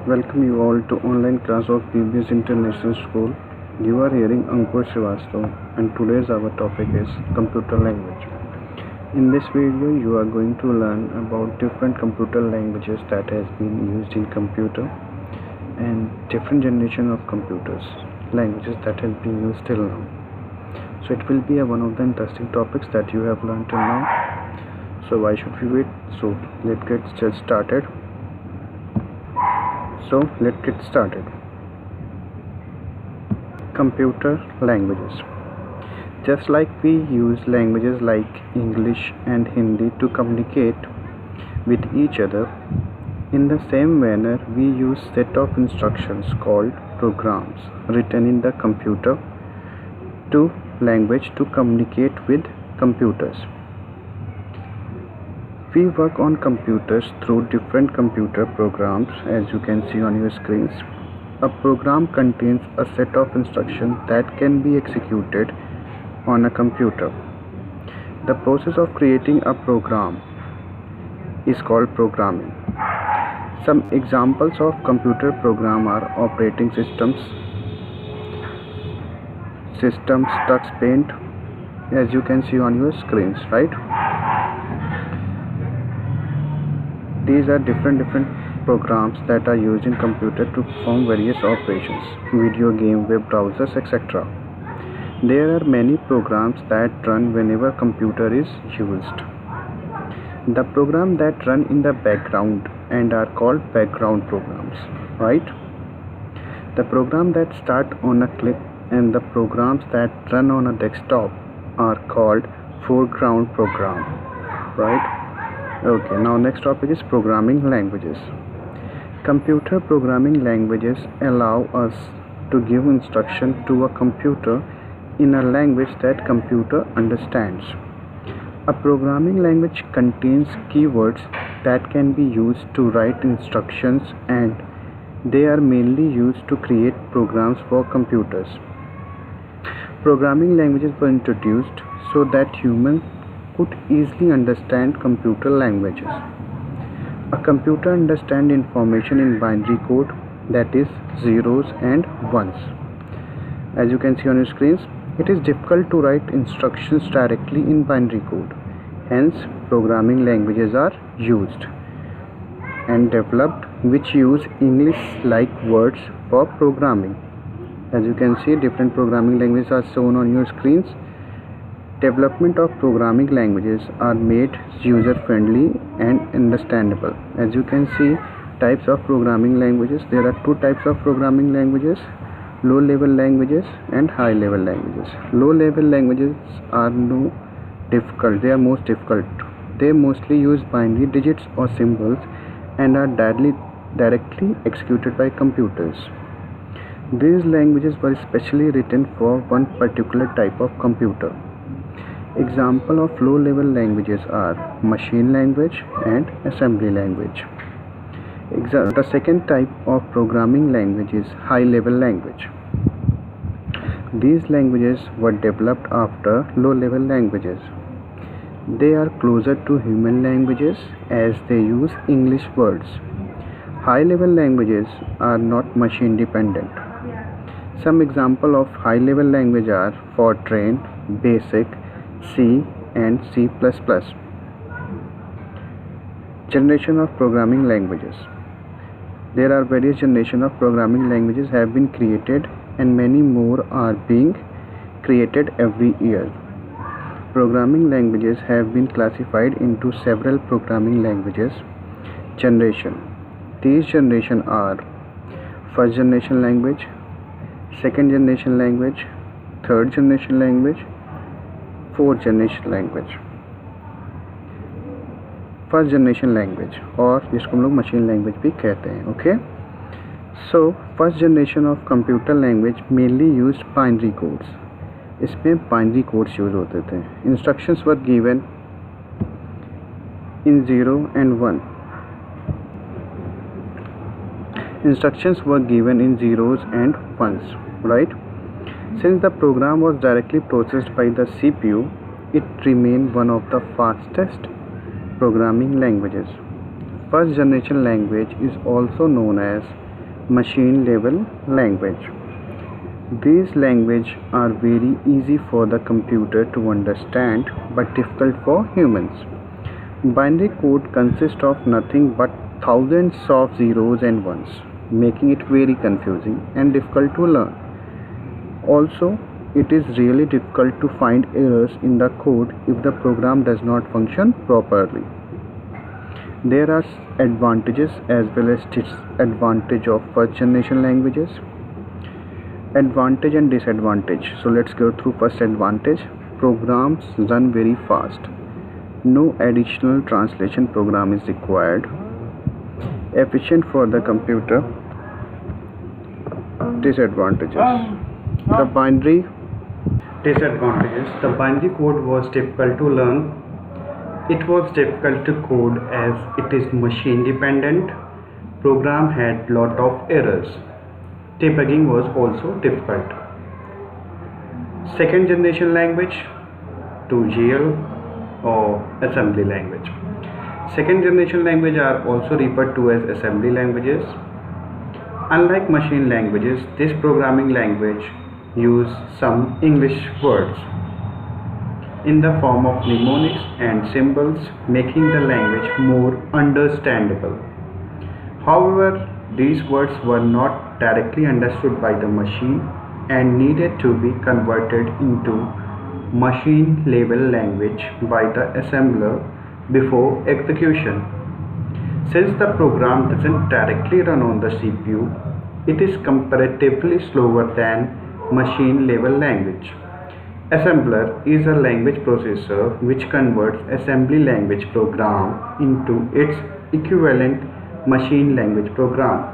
Welcome you all to online class of PBS International School. You are hearing Ankur Srivastav and today's our topic is computer language. In this video you are going to learn about different computer languages that has been used in computer and different generation of computers languages that has been used till now. So it will be one of the interesting topics that you have learned till now. So why should we wait? So let's get started. Computer languages. Just like we use languages like English and Hindi to communicate with each other, in the same manner we use set of instructions called programs written in the computer to language to communicate with computers. We work on computers through different computer programs as you can see on your screens. A program contains a set of instructions that can be executed on a computer. The process of creating a program is called programming. Some examples of computer program are operating systems, touch paint, as you can see on your screens, right? These are different programs that are used in computer to perform various operations, video game, web browsers, etc. There are many programs that run whenever computer is used. The program that run in the background and are called background programs, right? The program that start on a click and the programs that run on a desktop are called foreground program, right? Okay, now next topic is programming languages. Computer programming languages allow us to give instruction to a computer in a language that computer understands. A programming language contains keywords that can be used to write instructions and they are mainly used to create programs for computers. Programming languages were introduced so that humans could easily understand computer languages. A computer understands information in binary code, that is zeros and ones. As you can see on your screens, it is difficult to write instructions directly in binary code. Hence, programming languages are used and developed which use English-like words for programming. As you can see, different programming languages are shown on your screens. Development of programming languages are made user-friendly and understandable. As you can see, types of programming languages. There are two types of programming languages: low-level languages and high-level languages. Low-level languages are difficult. They are most difficult. They mostly use binary digits or symbols and are directly executed by computers. These languages were specially written for one particular type of computer. Example of low-level languages are machine language and assembly language. The second type of programming language is high-level language. These languages were developed after low-level languages. They are closer to human languages as they use English words. High-level languages are not machine-dependent. Some example of high-level language are Fortran, Basic, C and C++. Generation of programming languages. There are various generations of programming languages have been created and many more are being created every year. Programming languages have been classified into several programming languages. Generation. These generations are first generation language, second generation language, third generation language, fourth generation language. First generation language और जिसको हम लोग machine language भी कहते हैं. Okay, so first generation of computer language mainly used binary codes. इसमें binary codes use होते थे. Instructions were given in 0 and 1. Instructions were given in zeros and ones, right? Since the program was directly processed by the CPU, it remained one of the fastest programming languages. First generation language is also known as machine level language. These languages are very easy for the computer to understand but difficult for humans. Binary code consists of nothing but thousands of zeros and ones, making it very confusing and difficult to learn. Also, it is really difficult to find errors in the code if the program does not function properly. There are advantages as well as disadvantages of first generation languages. Advantage and disadvantage. So let's go through first advantage. Programs run very fast. No additional translation program is required. Efficient for the computer. Disadvantages. The binary disadvantages. The binary code was difficult to learn. It was difficult to code as it is machine dependent. Program had lot of errors. Debugging was also difficult. Second generation language, 2GL or assembly language. Second generation language are also referred to as assembly languages. Unlike machine languages, this programming language use some English words in the form of mnemonics and symbols, making the language more understandable. However, these words were not directly understood by the machine and needed to be converted into machine level language by the assembler before execution. Since the program doesn't directly run on the CPU, it is comparatively slower than machine level language. Assembler is a language processor which converts assembly language program into its equivalent machine language program.